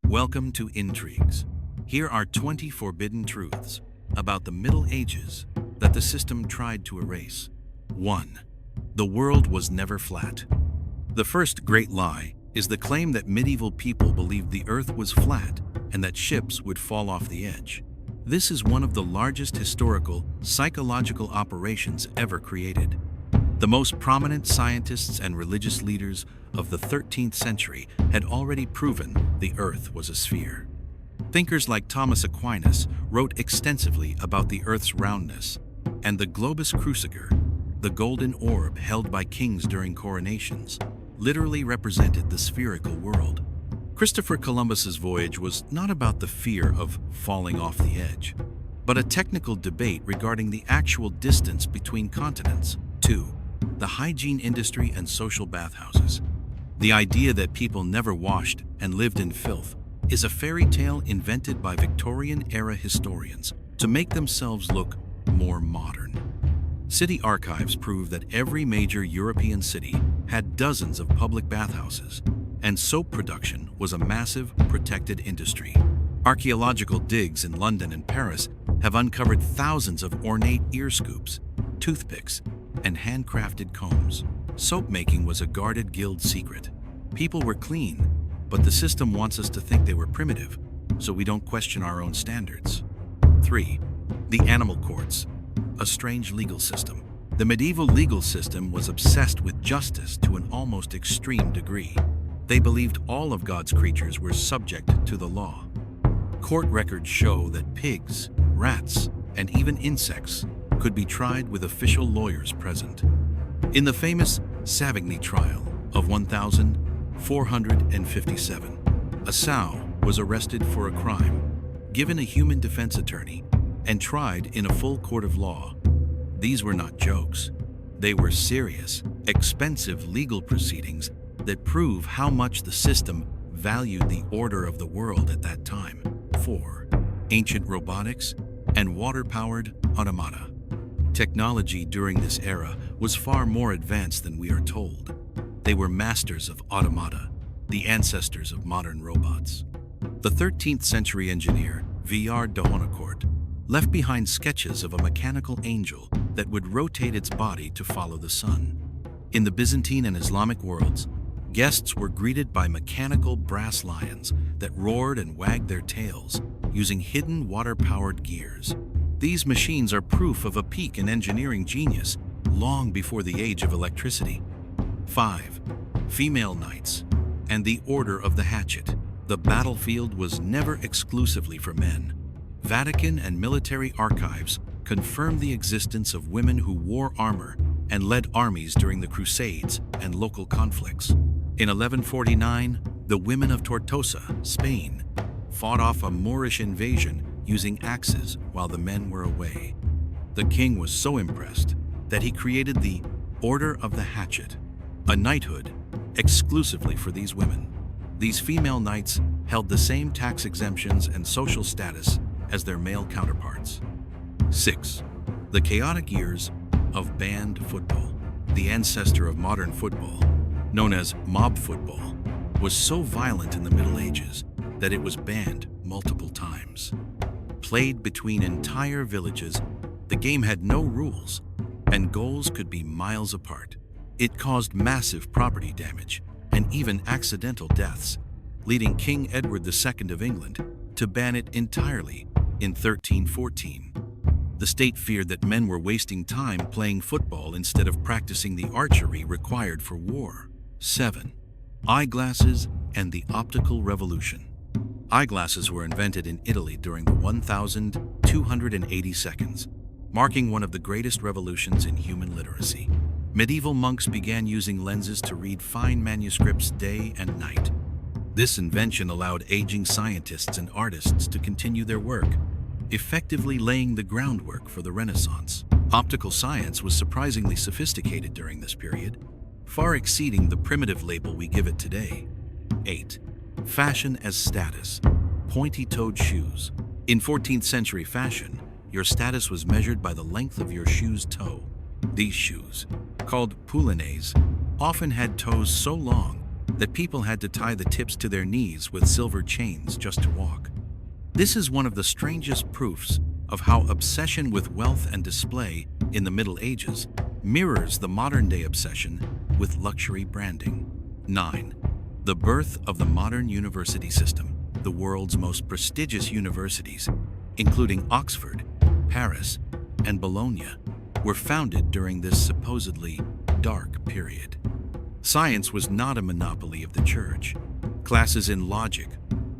Welcome to Intrigues. Here are 20 forbidden truths about the Middle Ages that the system tried to erase. 1. The world was never flat. The first great lie is the claim that medieval people believed the earth was flat and that ships would fall off the edge. This is one of the largest historical, psychological operations ever created. The most prominent scientists and religious leaders of the 13th century had already proven the Earth was a sphere. Thinkers like Thomas Aquinas wrote extensively about the Earth's roundness, and the globus cruciger, the golden orb held by kings during coronations, literally represented the spherical world. Christopher Columbus's voyage was not about the fear of falling off the edge, but a technical debate regarding the actual distance between continents. 2. The hygiene industry and social bathhouses. The idea that people never washed and lived in filth is a fairy tale invented by Victorian-era historians to make themselves look more modern. City archives prove that every major European city had dozens of public bathhouses, and soap production was a massive, protected industry. Archaeological digs in London and Paris have uncovered thousands of ornate ear scoops, toothpicks, and handcrafted combs. Soap making was a guarded guild secret. People were clean, but the system wants us to think they were primitive, so we don't question our own standards. 3. The animal courts, a strange legal system. The medieval legal system was obsessed with justice to an almost extreme degree. They believed all of God's creatures were subject to the law. Court records show that pigs, rats, and even insects could be tried with official lawyers present. In the famous Savigny trial of 1457, a sow was arrested for a crime, given a human defense attorney, and tried in a full court of law. These were not jokes. They were serious, expensive legal proceedings that prove how much the system valued the order of the world at that time. 4. Ancient robotics and water-powered automata. Technology during this era was far more advanced than we are told. They were masters of automata, the ancestors of modern robots. The 13th century engineer, Villard de Honnecourt, left behind sketches of a mechanical angel that would rotate its body to follow the sun. In the Byzantine and Islamic worlds, guests were greeted by mechanical brass lions that roared and wagged their tails using hidden water-powered gears. These machines are proof of a peak in engineering genius long before the age of electricity. 5. Female knights and the Order of the Hatchet. The battlefield was never exclusively for men. Vatican and military archives confirm the existence of women who wore armor and led armies during the Crusades and local conflicts. In 1149, the women of Tortosa, Spain, fought off a Moorish invasion using axes while the men were away. The king was so impressed that he created the Order of the Hatchet, a knighthood exclusively for these women. These female knights held the same tax exemptions and social status as their male counterparts. 6. The chaotic years of banned football. The ancestor of modern football, known as mob football, was so violent in the Middle Ages that it was banned multiple times. Played between entire villages, the game had no rules, and goals could be miles apart. It caused massive property damage and even accidental deaths, leading King Edward II of England to ban it entirely in 1314. The state feared that men were wasting time playing football instead of practicing the archery required for war. 7. Eyeglasses and the Optical Revolution. Eyeglasses were invented in Italy during the 1280 seconds, marking one of the greatest revolutions in human literacy. Medieval monks began using lenses to read fine manuscripts day and night. This invention allowed aging scientists and artists to continue their work, effectively laying the groundwork for the Renaissance. Optical science was surprisingly sophisticated during this period, far exceeding the primitive label we give it today. 8. Fashion as status. Pointy-toed shoes. In 14th century fashion, your status was measured by the length of your shoe's toe. These shoes, called poulines, often had toes so long that people had to tie the tips to their knees with silver chains just to walk. This is one of the strangest proofs of how obsession with wealth and display in the Middle Ages mirrors the modern-day obsession with luxury branding. 9. The birth of the modern university system. The world's most prestigious universities, including Oxford, Paris, and Bologna, were founded during this supposedly dark period. Science was not a monopoly of the church. Classes in logic,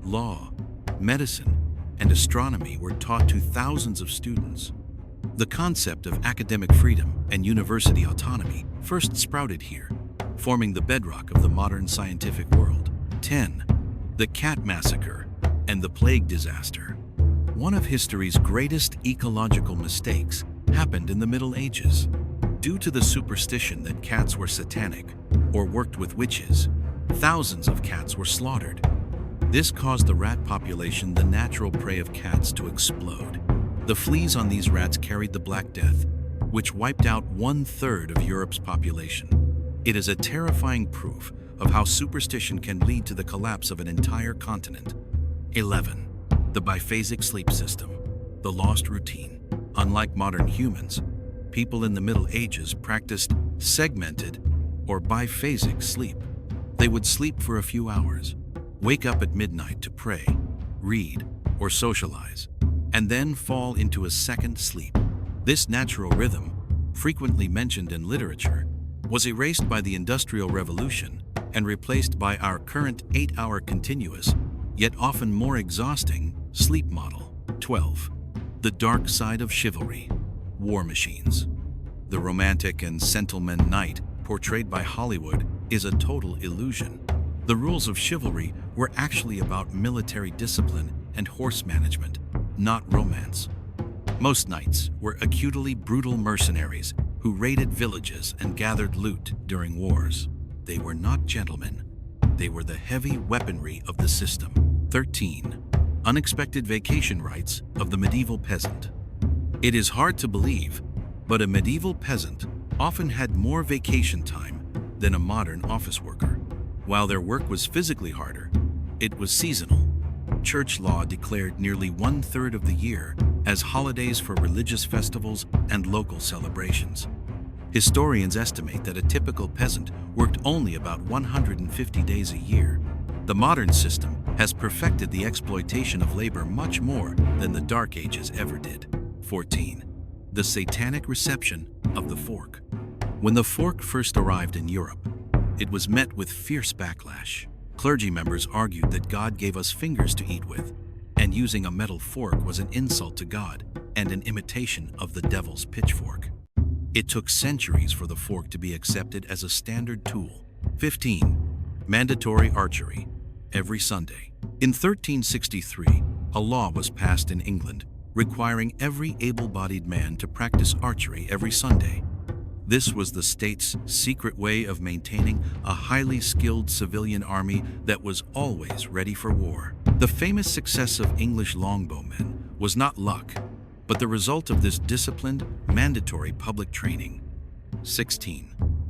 law, medicine, and astronomy were taught to thousands of students. The concept of academic freedom and university autonomy first sprouted here, forming the bedrock of the modern scientific world. 10. The Cat Massacre and the Plague Disaster. One of history's greatest ecological mistakes happened in the Middle Ages. Due to the superstition that cats were satanic or worked with witches, thousands of cats were slaughtered. This caused the rat population, the natural prey of cats, to explode. The fleas on these rats carried the Black Death, which wiped out 1/3 of Europe's population. It is a terrifying proof of how superstition can lead to the collapse of an entire continent. 11. The Biphasic sleep system, the lost routine. Unlike modern humans, people in the Middle Ages practiced segmented or biphasic sleep. They would sleep for a few hours, wake up at midnight to pray, read, or socialize, and then fall into a second sleep. This natural rhythm, frequently mentioned in literature, was erased by the Industrial Revolution and replaced by our current 8-hour continuous, yet often more exhausting, sleep model. 12. The dark side of chivalry. War machines. The romantic and sentimental knight portrayed by Hollywood is a total illusion. The rules of chivalry were actually about military discipline and horse management, not romance. Most knights were acutely brutal mercenaries who raided villages and gathered loot during wars. They were not gentlemen. They were the heavy weaponry of the system. 13. Unexpected vacation rights of the medieval peasant. It is hard to believe, but a medieval peasant often had more vacation time than a modern office worker. While their work was physically harder, it was seasonal. Church law declared nearly 1/3 of the year as holidays for religious festivals and local celebrations. Historians estimate that a typical peasant worked only about 150 days a year. The modern system has perfected the exploitation of labor much more than the Dark Ages ever did. 14. The satanic reception of the fork. When the fork first arrived in Europe, it was met with fierce backlash. Clergy members argued that God gave us fingers to eat with, and using a metal fork was an insult to God and an imitation of the devil's pitchfork. It took centuries for the fork to be accepted as a standard tool. 15. Mandatory archery every Sunday. In 1363, a law was passed in England requiring every able-bodied man to practice archery every Sunday. This was the state's secret way of maintaining a highly skilled civilian army that was always ready for war. The famous success of English longbowmen was not luck, but the result of this disciplined, mandatory public training. 16.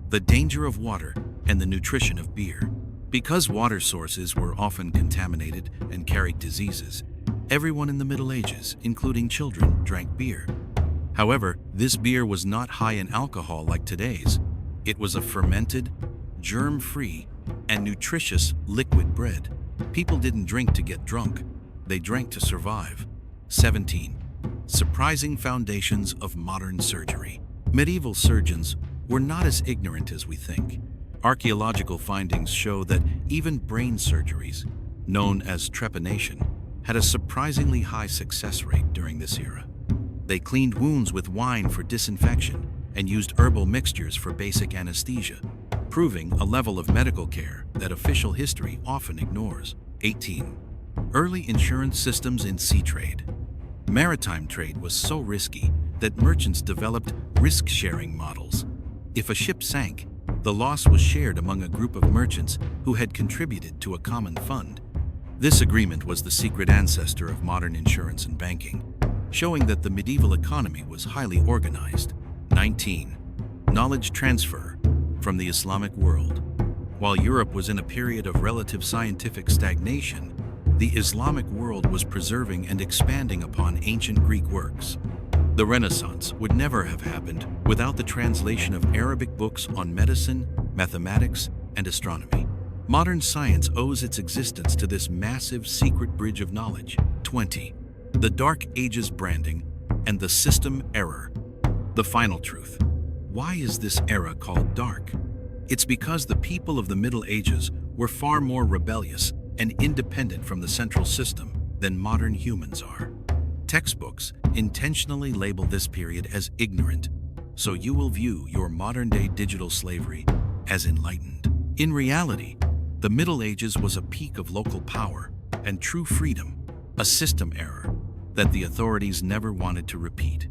The danger of water and the nutrition of beer. Because water sources were often contaminated and carried diseases, everyone in the Middle Ages, including children, drank beer. However, this beer was not high in alcohol like today's. It was a fermented, germ-free, and nutritious liquid bread. People didn't drink to get drunk. They drank to survive. 17. Surprising foundations of modern surgery. Medieval surgeons were not as ignorant as we think. Archaeological findings show that even brain surgeries, known as trepanation, had a surprisingly high success rate during this era. They cleaned wounds with wine for disinfection and used herbal mixtures for basic anesthesia, proving a level of medical care that official history often ignores. 18. Early insurance systems in sea trade. Maritime trade was so risky that merchants developed risk-sharing models. If a ship sank, the loss was shared among a group of merchants who had contributed to a common fund. This agreement was the secret ancestor of modern insurance and banking, showing that the medieval economy was highly organized. 19. Knowledge transfer from the Islamic world. While Europe was in a period of relative scientific stagnation, the Islamic world was preserving and expanding upon ancient Greek works. The Renaissance would never have happened without the translation of Arabic books on medicine, mathematics, and astronomy. Modern science owes its existence to this massive secret bridge of knowledge. 20. The Dark Ages branding and the system error. The final truth. Why is this era called dark? It's because the people of the Middle Ages were far more rebellious and independent from the central system than modern humans are. Textbooks intentionally label this period as ignorant, so you will view your modern-day digital slavery as enlightened. In reality, the Middle Ages was a peak of local power and true freedom, a system error that the authorities never wanted to repeat.